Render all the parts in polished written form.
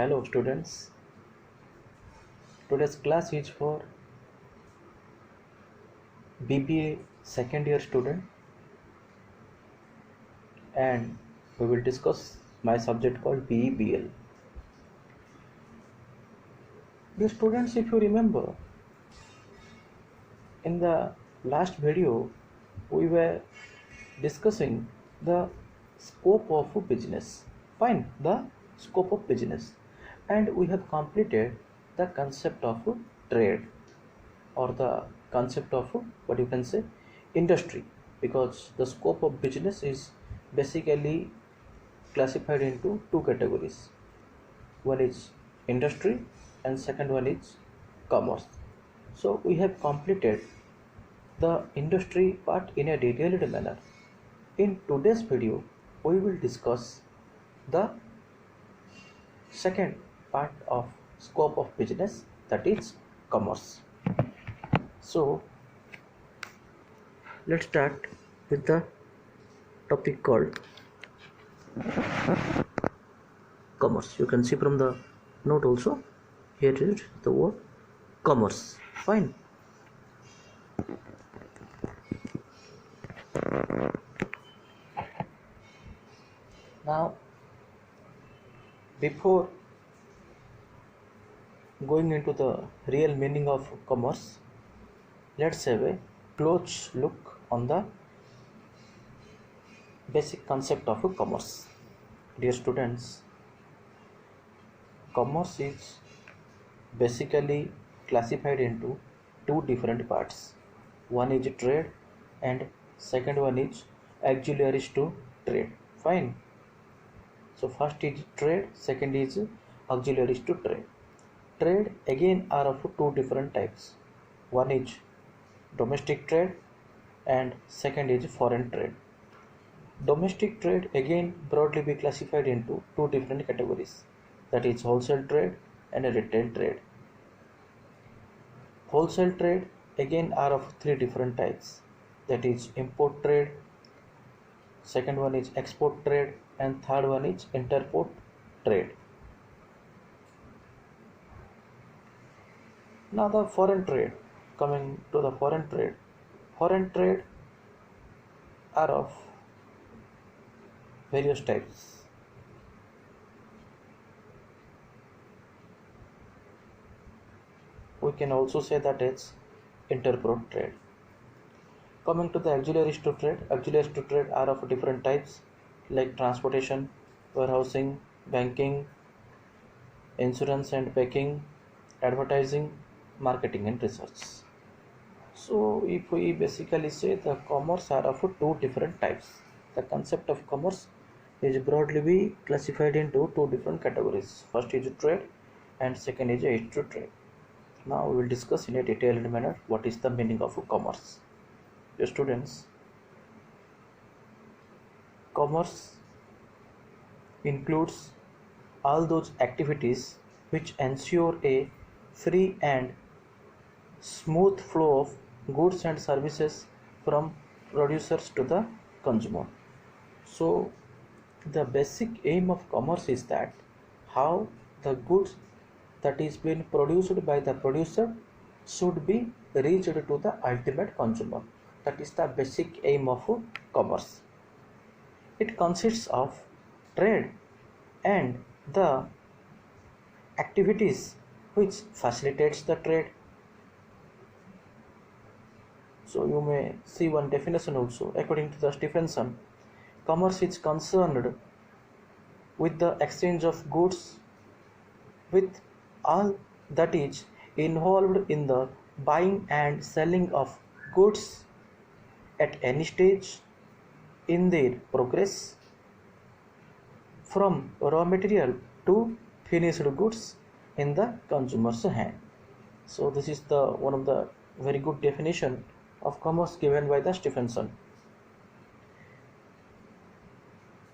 Hello students, today's class is for BBA second year student and we will discuss my subject called BEBL. Dear students, if you remember, in the last video we were discussing the scope of business. Fine, the scope of business, and we have completed the concept of trade or the concept of what you can say industry, because the scope of business is basically classified into two categories. One is industry and second one is commerce. So we have completed the industry part in a detailed manner. In today's video we will discuss the second part of scope of business, that is commerce. So let's start with the topic called commerce. You can see from the note also, here is the word commerce. Fine. Now, before going into the real meaning of commerce, let's have a close look on the basic concept of commerce. Dear students, commerce is basically classified into two different parts. One is trade and second one is auxiliaries to trade. Fine. So first is trade, second is auxiliaries to trade. Trade again are of two different types. One is domestic trade and second is foreign trade. Domestic trade again broadly be classified into two different categories, that is wholesale trade and retail trade. Wholesale trade again are of three different types, that is import trade, second one is export trade, and third one is interport trade. Now the foreign trade, coming to the foreign trade are of various types. We can also say that it's interport trade. Coming to the auxiliaries to trade are of different types like transportation, warehousing, banking, insurance and packing, advertising, marketing and research. So if we basically say the commerce are of two different types, the concept of commerce is broadly be classified into two different categories. First is trade and second is to trade. Now we will discuss in a detailed manner what is the meaning of commerce. Dear students, commerce includes all those activities which ensure a free and smooth flow of goods and services from producers to the consumer. So the basic aim of commerce is that how the goods that is being produced by the producer should be reached to the ultimate consumer. That is the basic aim of commerce. It consists of trade and the activities which facilitates the trade. So you may see one definition also. According to the Stephenson, commerce is concerned with the exchange of goods with all that is involved in the buying and selling of goods at any stage in their progress from raw material to finished goods in the consumer's hand. So this is the one of the very good definition of commerce given by the Stephenson.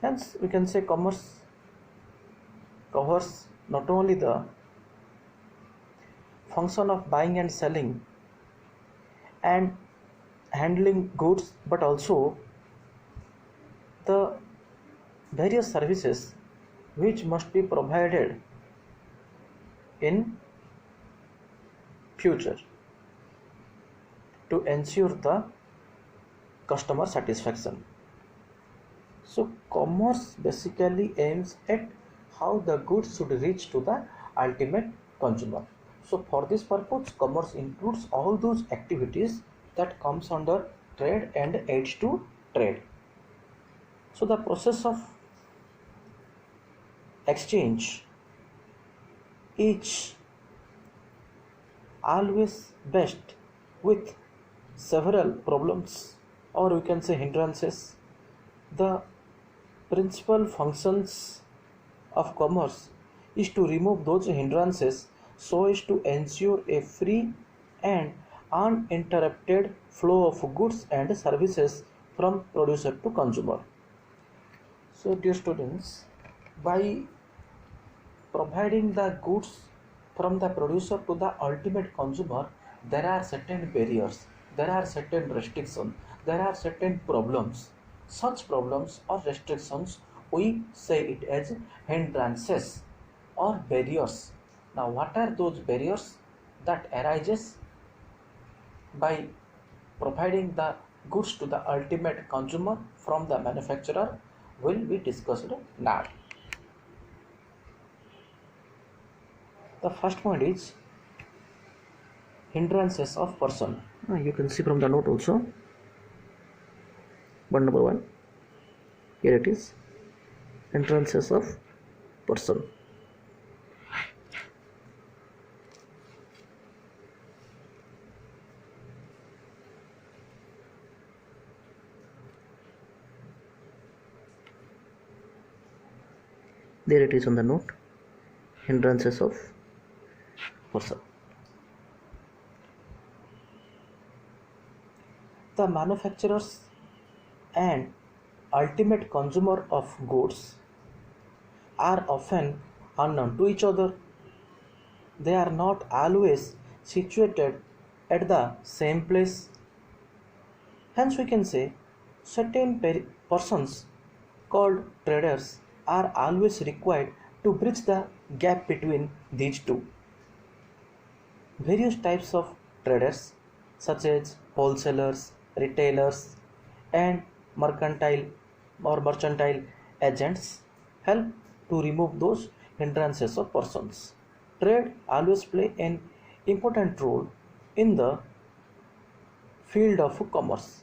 Hence we can say commerce covers not only the function of buying and selling and handling goods, but also the various services which must be provided in future to ensure the customer satisfaction. So commerce basically aims at how the goods should reach to the ultimate consumer. So for this purpose, commerce includes all those activities that comes under trade and aids to trade. So the process of exchange is always based with several problems, or we can say hindrances. The principal functions of commerce is to remove those hindrances so as to ensure a free and uninterrupted flow of goods and services from producer to consumer. So dear students, by providing the goods from the producer to the ultimate consumer, there are certain barriers, there are certain restrictions, there are certain problems. Such problems or restrictions, we say it as hindrances or barriers. Now what are those barriers that arises by providing the goods to the ultimate consumer from the manufacturer will be discussed now. The first point is hindrances of person. You can see from the note also. Point number 1. Here it is. Hindrances of person. There it is on the note. Hindrances of person. The manufacturers and ultimate consumer of goods are often unknown to each other. They are not always situated at the same place. Hence we can say certain persons called traders are always required to bridge the gap between these two. Various types of traders such as wholesalers, retailers and mercantile agents help to remove those hindrances of persons. Trade always play an important role in the field of commerce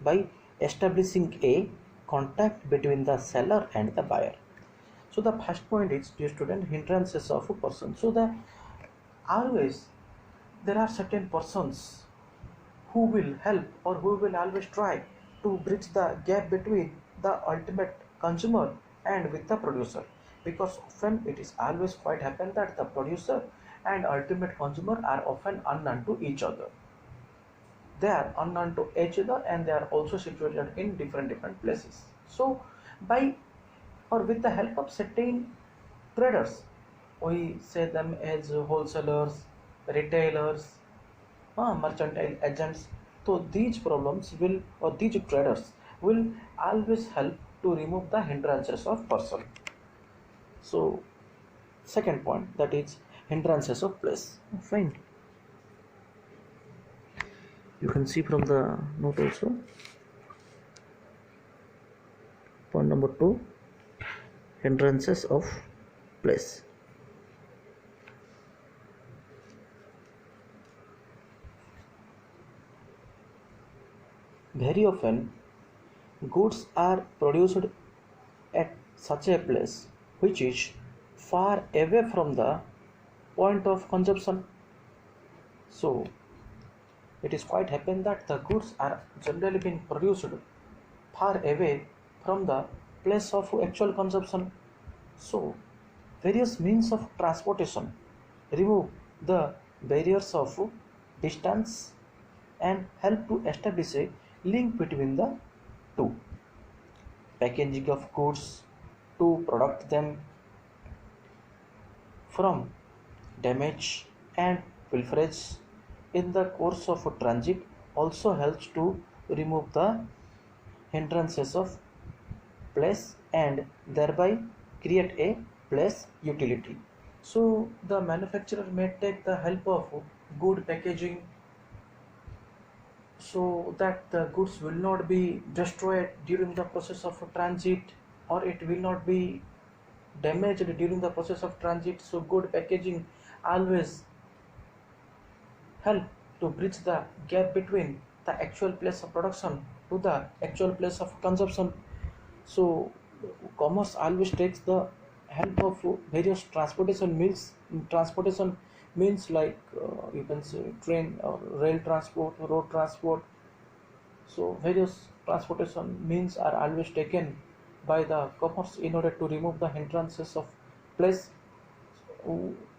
by establishing a contact between the seller and the buyer. So the first point is, dear student, hindrances of a person. So always there are certain persons who will help or who will always try to bridge the gap between the ultimate consumer and with the producer, because often it is always quite happen that the producer and ultimate consumer are often unknown to each other. They are unknown to each other and they are also situated in different places. So by or with the help of certain traders, we say them as wholesalers, retailers, mercantile agents. So these problems will, or these traders will always help to remove the hindrances of person. So second point, that is hindrances of place. Fine. You can see from the note also. Point number 2, hindrances of place. Very often goods are produced at such a place which is far away from the point of consumption. So it is quite happen that the goods are generally being produced far away from the place of actual consumption. So various means of transportation remove the barriers of distance and help to establish a link between the two. Packaging of goods to protect them from damage and pilferage in the course of transit also helps to remove the hindrances of place and thereby create a place utility. So the manufacturer may take the help of good packaging so that the goods will not be destroyed during the process of transit, or it will not be damaged during the process of transit. So good packaging always help to bridge the gap between the actual place of production to the actual place of consumption. So commerce always takes the help of various transportation means like you can say train or rail transport, road transport. So various transportation means are always taken by the commerce in order to remove the hindrances of place.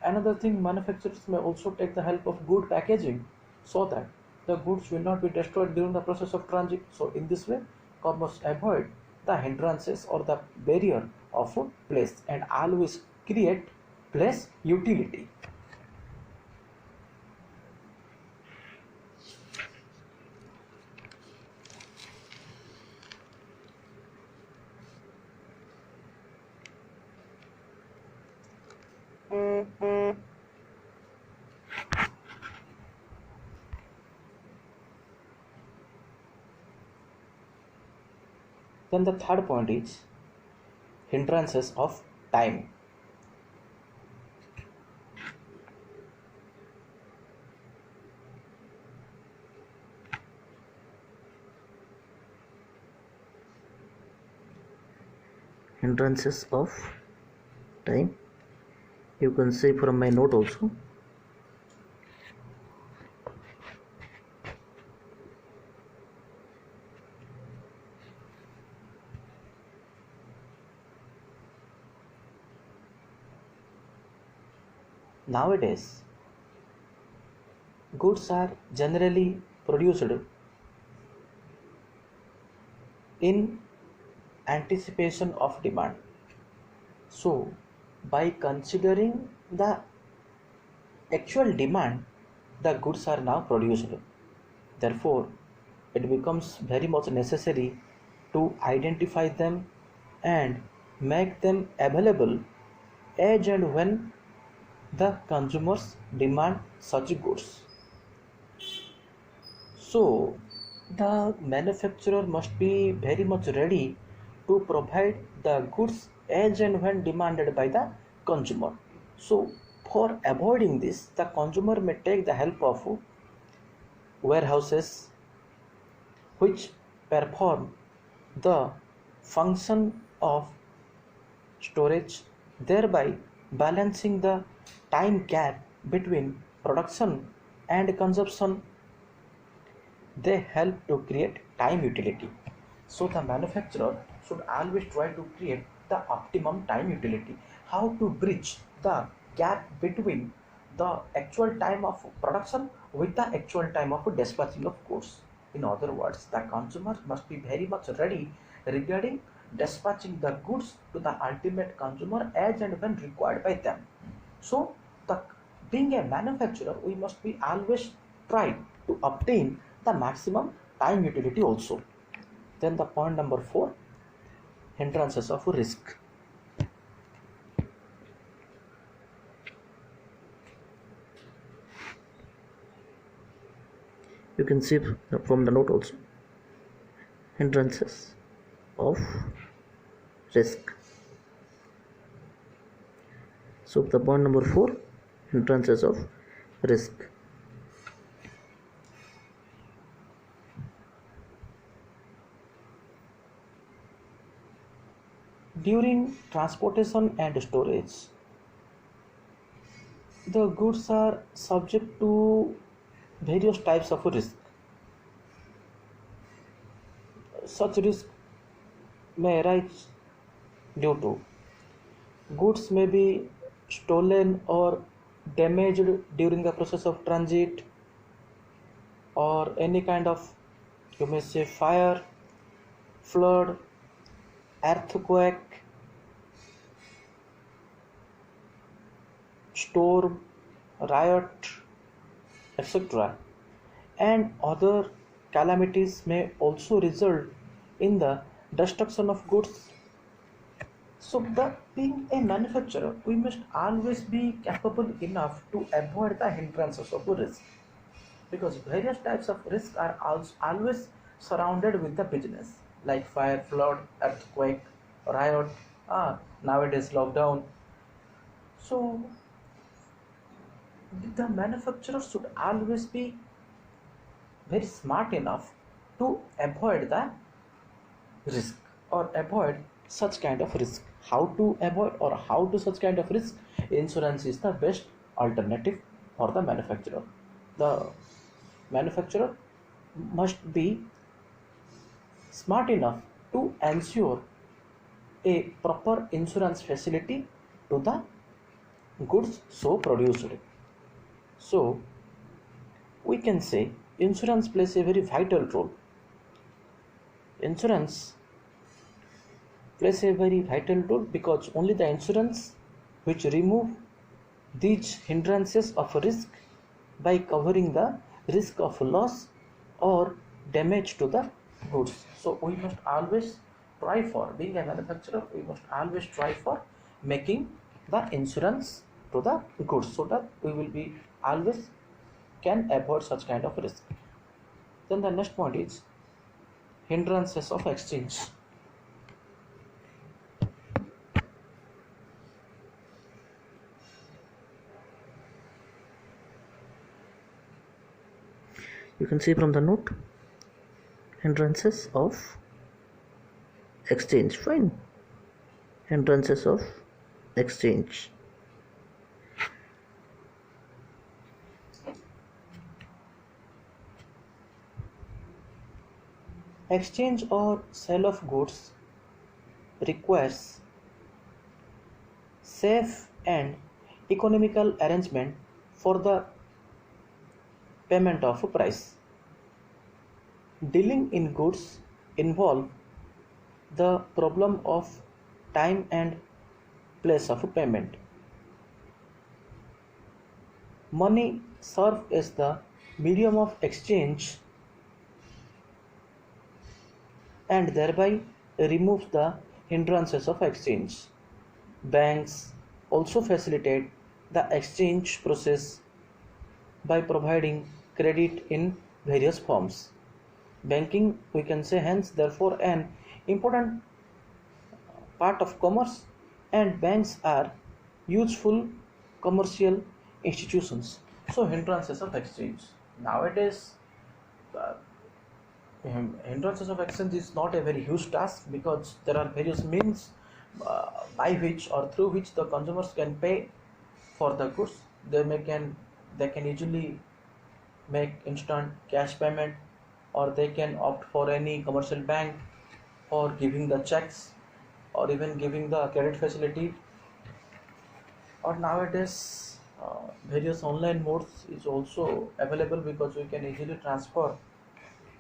Another thing, manufacturers may also take the help of good packaging so that the goods will not be destroyed during the process of transit. So in this way, commerce avoid the hindrances or the barrier of place and always create place utility. Then the third point is hindrances of time. Hindrances of time, you can see from my note also. Nowadays, goods are generally produced in anticipation of demand. So, by considering the actual demand, the goods are now produced. Therefore, it becomes very much necessary to identify them and make them available as and when the consumers demand such goods. So, the manufacturer must be very much ready to provide the goods as and when demanded by the consumer. So, for avoiding this, the consumer may take the help of warehouses which perform the function of storage, thereby balancing the time gap between production and consumption. They help to create time utility. So the manufacturer should always try to create the optimum time utility. How to bridge the gap between the actual time of production with the actual time of dispatching of goods. In other words, the consumer must be very much ready regarding dispatching the goods to the ultimate consumer as and when required by them. So the being a manufacturer, we must be always try to obtain the maximum time utility also. Then the point number 4, hindrances of risk. You can see from the note also, hindrances of risk. So the point number 4, hindrances of risk. During transportation and storage, the goods are subject to various types of risk. Such risk may arise due to goods may be stolen or damaged during the process of transit, or any kind of, you may say, fire, flood, earthquake, storm, riot, etc. And other calamities may also result in the destruction of goods. So, the being a manufacturer, we must always be capable enough to avoid the hindrances of the risk, because various types of risk are always surrounded with the business, like fire, flood, earthquake, riot, nowadays lockdown. So, the manufacturer should always be very smart enough to avoid the risk or avoid such kind of risk. How to avoid or how to such kind of risk? Insurance is the best alternative for the manufacturer. The manufacturer must be smart enough to ensure a proper insurance facility to the goods so produced. So we can say insurance plays a very vital role. Insurance plays a very vital role because only the insurance which remove these hindrances of risk by covering the risk of loss or damage to the goods. So we must always try for, being a manufacturer, we must always try for making the insurance to the goods so that we will be always can avoid such kind of risk. Then the next point is hindrances of exchange. You can see from the note, hindrances of exchange. Fine. Hindrances of exchange. Exchange or sale of goods requires safe and economical arrangement for the payment of a price. Dealing in goods involve the problem of time and place of payment. Money serves as the medium of exchange and thereby removes the hindrances of exchange. Banks also facilitate the exchange process by providing credit in various forms. Banking, we can say, hence, therefore, an important part of commerce, and banks are useful commercial institutions. So, hindrances of exchange. Nowadays, uh, hindrances of exchange is not a very huge task because there are various means by which or through which the consumers can pay for the goods. They can easily make instant cash payment, or they can opt for any commercial bank for giving the checks or even giving the credit facility. Or nowadays various online modes is also available because we can easily transfer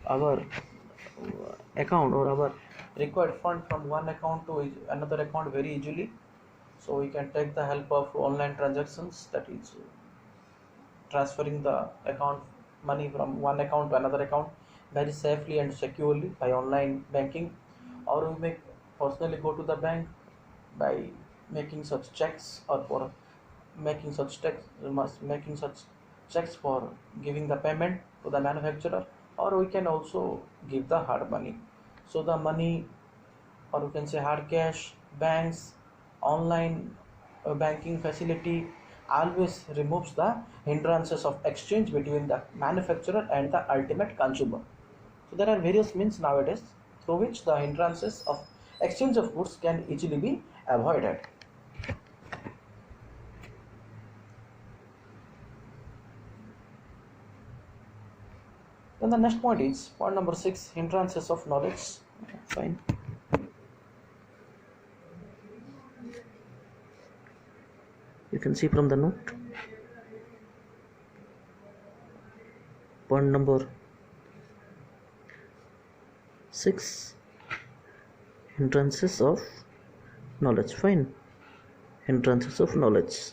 our account or our required fund from one account to another account very easily. So we can take the help of online transactions, that is transferring the account money from one account to another account very safely and securely by online banking. Or we may personally go to the bank by making such checks, or for making such checks for giving the payment to the manufacturer. Or we can also give the hard money. So the money, or we can say hard cash, banks, online banking facility always removes the hindrances of exchange between the manufacturer and the ultimate consumer. So there are various means nowadays through which the hindrances of exchange of goods can easily be avoided. Then the next point is point number 6, hindrances of knowledge. Fine. You can see from the note, point number 6, hindrances of knowledge. Fine. Hindrances of knowledge.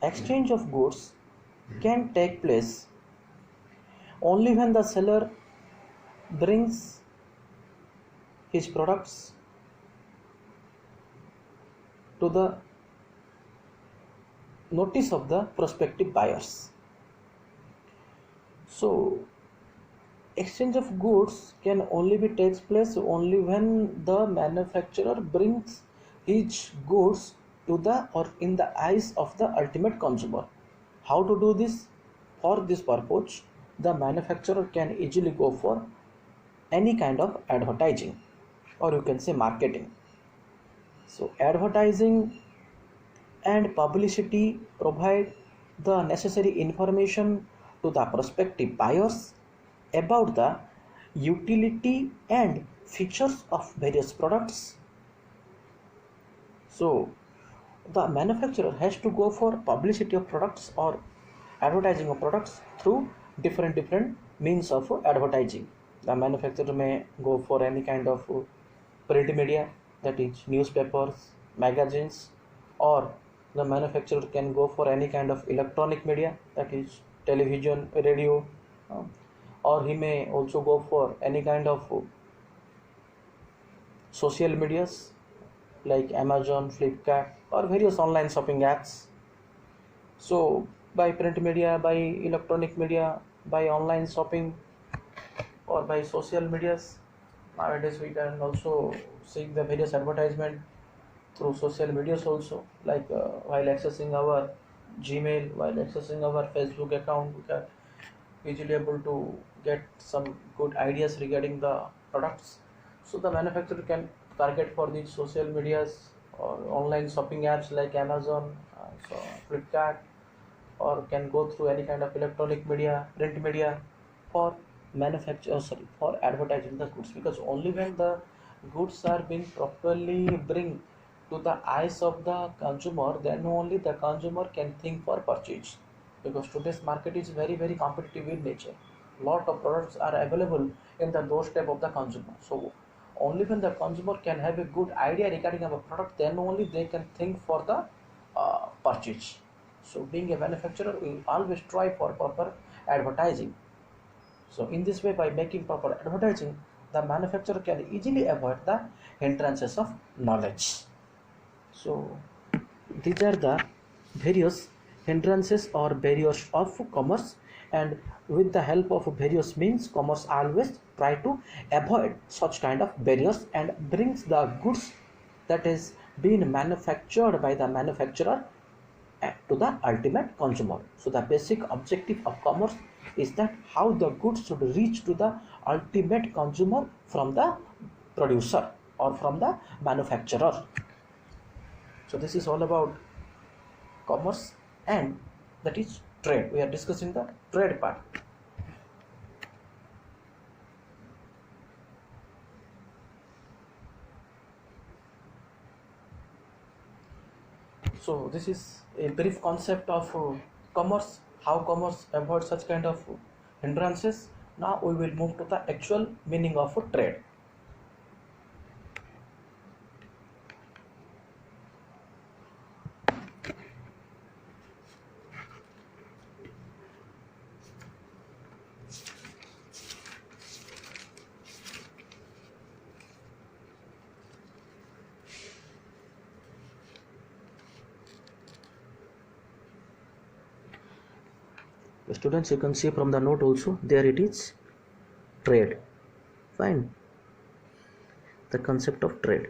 Exchange of goods can take place only when the seller brings his products to the notice of the prospective buyers. So exchange of goods can only be takes place only when the manufacturer brings his goods to the or in the eyes of the ultimate consumer. How to do this? For this purpose, the manufacturer can easily go for any kind of advertising, or you can say marketing. So advertising and publicity provide the necessary information to the prospective buyers about the utility and features of various products. So the manufacturer has to go for publicity of products or advertising of products through different means of advertising. The manufacturer may go for any kind of print media, that is newspapers, magazines, or the manufacturer can go for any kind of electronic media, that is television, radio, or he may also go for any kind of social medias like Amazon, Flipkart, or various online shopping apps. So by print media, by electronic media, by online shopping, or by social medias, nowadays we can also see the various advertisement through social medias also, like while accessing our Gmail, while accessing our Facebook account, we can easily able to get some good ideas regarding the products. So the manufacturer can target for these social medias or online shopping apps like Amazon, so Flipkart, or can go through any kind of electronic media, print media, for for advertising the goods, because only when the goods are being properly bring to the eyes of the consumer, then only the consumer can think for purchase, because today's market is very competitive in nature. Lot of products are available in the doorstep of the consumer. So only when the consumer can have a good idea regarding our product, then only they can think for the purchase. So being a manufacturer, we always try for proper advertising. So in this way, by making proper advertising, the manufacturer can easily avoid the hindrances of knowledge. So these are the various hindrances or barriers of commerce, and with the help of various means, commerce always try to avoid such kind of barriers and brings the goods that is being manufactured by the manufacturer to the ultimate consumer. So the basic objective of commerce is that how the goods should reach to the ultimate consumer from the producer or from the manufacturer. So this is all about commerce, and that is trade. We are discussing the trade part. So this is a brief concept of commerce, how commerce avoids such kind of hindrances. Now we will move to the actual meaning of trade. Students, you can see from the note also, there it is, trade. Fine. The concept of trade.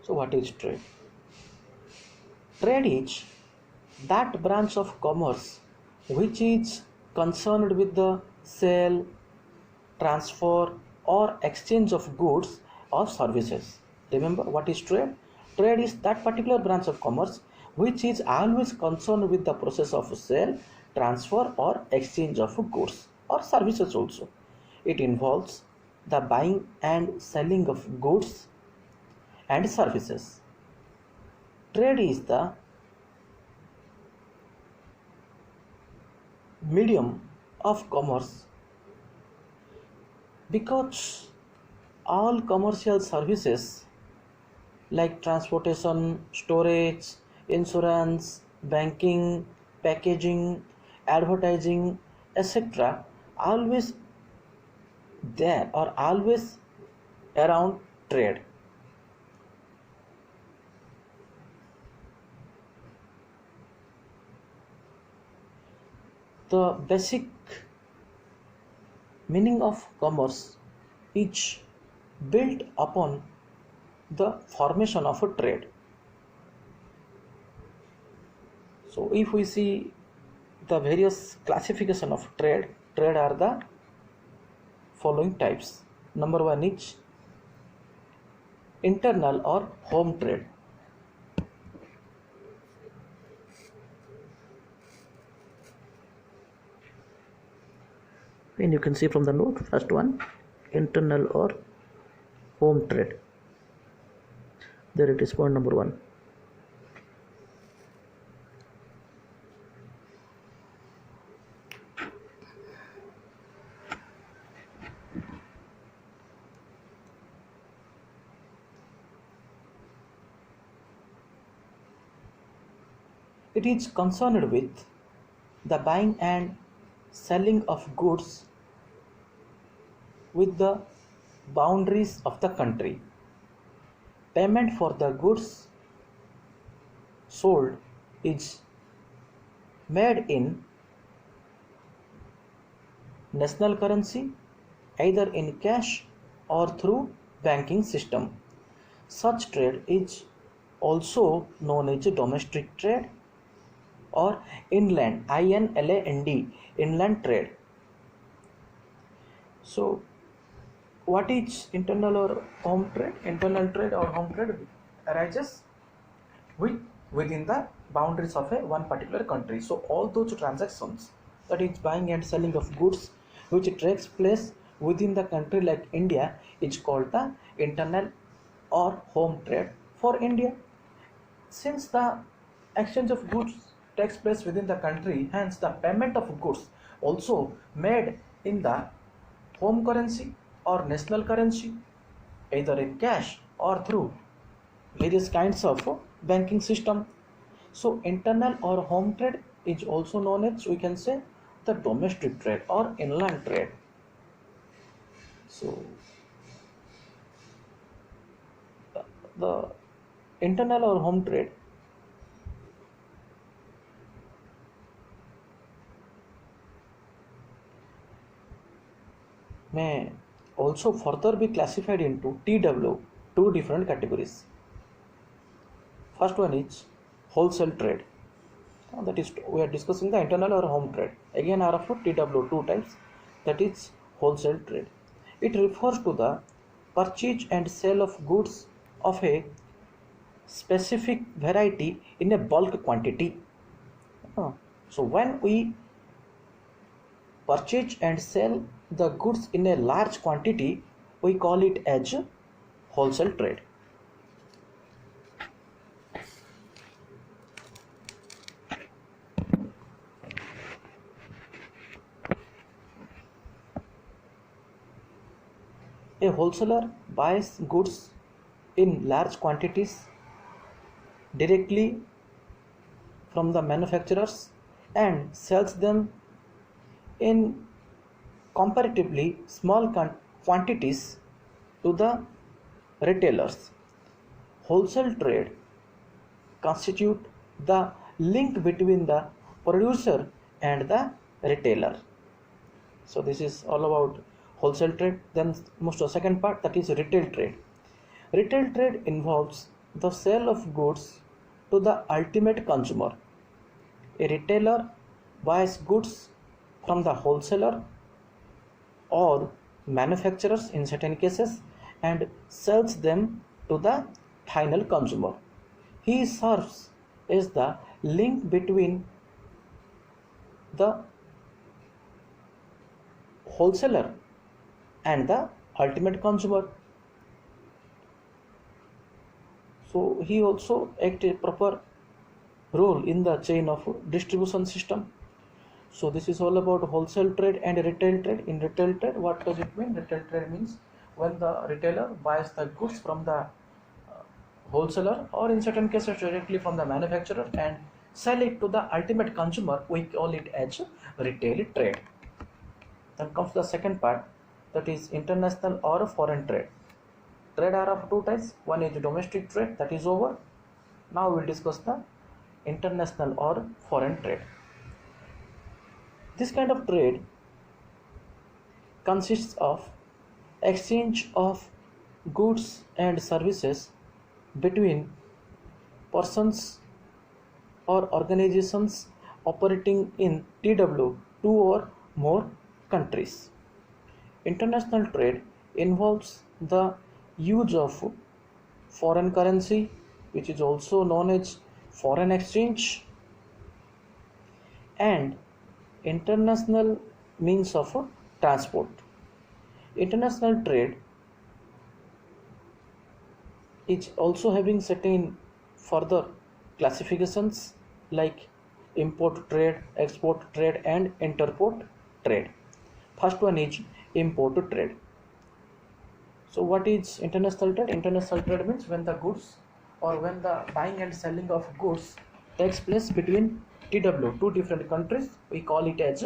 So what is trade? Trade is that branch of commerce which is concerned with the sale, transfer, or exchange of goods or services. Remember what is trade? Trade is that particular branch of commerce which is always concerned with the process of sale, transfer, or exchange of goods or services also. It involves the buying and selling of goods and services. Trade is the medium of commerce because all commercial services like transportation, storage, insurance, banking, packaging, advertising, etc. always there or always around trade. The basic meaning of commerce is built upon the formation of a trade. So if we see the various classification of trade are the following types. Number one is internal or home trade. And you can see from the note, first one, internal or home trade. There it is, point number one. It is concerned with the buying and selling of goods with the boundaries of the country. Payment for the goods sold is made in national currency, either in cash or through banking system. Such trade is also known as domestic trade or inland, inland trade. So what is internal or home trade? Internal trade or home trade arises within the boundaries of one particular country. So all those transactions, that is buying and selling of goods, which takes place within the country like India, is called the internal or home trade for India. Since the exchange of goods takes place within the country, hence the payment of goods also made in the home currency or national currency, either in cash or through various kinds of banking system. So internal or home trade is also known as, we can say, the domestic trade or inland trade. So the internal or home trade may also further be classified into TW, two different categories. First one is wholesale trade. That is, we are discussing the internal or home trade. Again are of TW, two types. That is wholesale trade. It refers to the purchase and sale of goods of a specific variety in a bulk quantity. So when we purchase and sell the goods in a large quantity, we call it as wholesale trade. A wholesaler buys goods in large quantities directly from the manufacturers and sells them in comparatively small quantities to the retailers. Wholesale trade constitute the link between the producer and the retailer. So this is all about wholesale trade. Then most of the second part, that is retail trade. Retail trade involves the sale of goods to the ultimate consumer. A retailer buys goods from the wholesaler or manufacturers in certain cases and sells them to the final consumer. He serves as the link between the wholesaler and the ultimate consumer. So he also acts a proper role in the chain of distribution system. So this is all about wholesale trade and retail trade. In retail trade, what does it mean? Retail trade means when the retailer buys the goods from the wholesaler, or in certain cases directly from the manufacturer, and sell it to the ultimate consumer. We call it as retail trade. Then comes the second part, that is international or foreign trade. Trade are of two types. One is domestic trade, that is over. Now we will discuss the international or foreign trade. This kind of trade consists of exchange of goods and services between persons or organizations operating in TW, two or more countries. International trade involves the use of foreign currency, which is also known as foreign exchange, and international means of transport. International trade is also having certain further classifications like import trade, export trade, and interport trade. First one is import trade. So what is international trade? International trade means when the goods or when the buying and selling of goods takes place between TW, two different countries, we call it as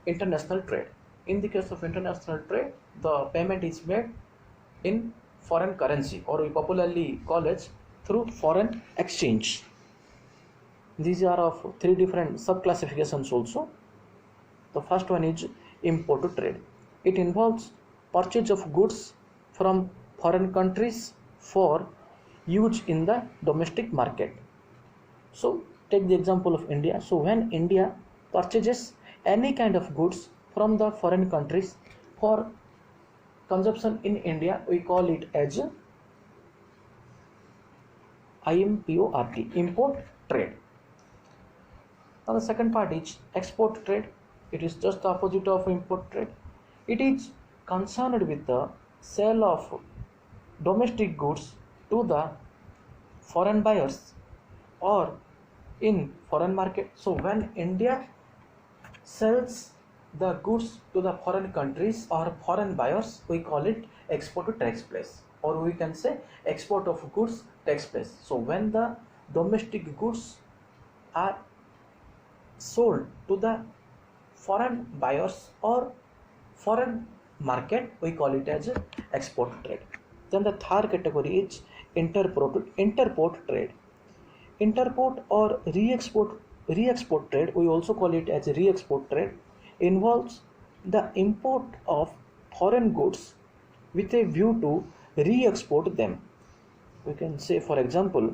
international trade. In the case of international trade, the payment is made in foreign currency, or we popularly call it through foreign exchange. These are of three different sub-classifications also. The first one is import trade. It involves purchase of goods from foreign countries for use in the domestic market. So take the example of India. So when India purchases any kind of goods from the foreign countries for consumption in India, we call it as IMPORT, import trade. Now the second part is export trade. It is just the opposite of import trade. It is concerned with the sale of domestic goods to the foreign buyers or in foreign market. So when India sells the goods to the foreign countries or foreign buyers, we call it export takes place, or we can say export of goods takes place. So when the domestic goods are sold to the foreign buyers or foreign market, we call it as export trade. Then the third category is interport trade. Interport or re-export trade, we also call it as re-export trade, involves the import of foreign goods with a view to re-export them. We can say, for example,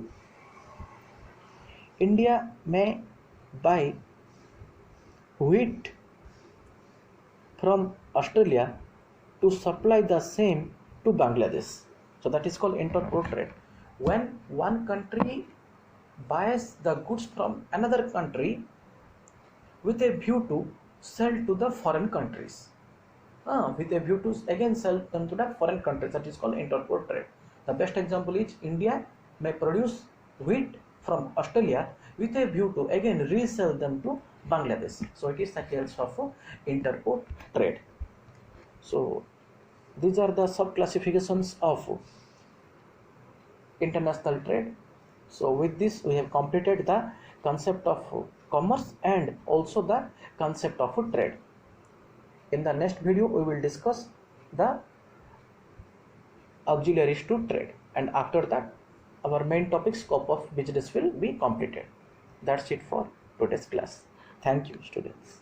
India may buy wheat from Australia to supply the same to Bangladesh. So that is called interport trade. When one country buys the goods from another country with a view to sell to the foreign countries, with a view to again sell them to the foreign countries, that is called interport trade. The best example is India may produce wheat from Australia with a view to again resell them to Bangladesh. So it is the case of interport trade. So these are the sub classifications of international trade. So with this we have completed the concept of commerce and also the concept of trade. In the next video we will discuss the auxiliaries to trade, and after that our main topic scope of business will be completed. That's it for today's class. Thank you, students.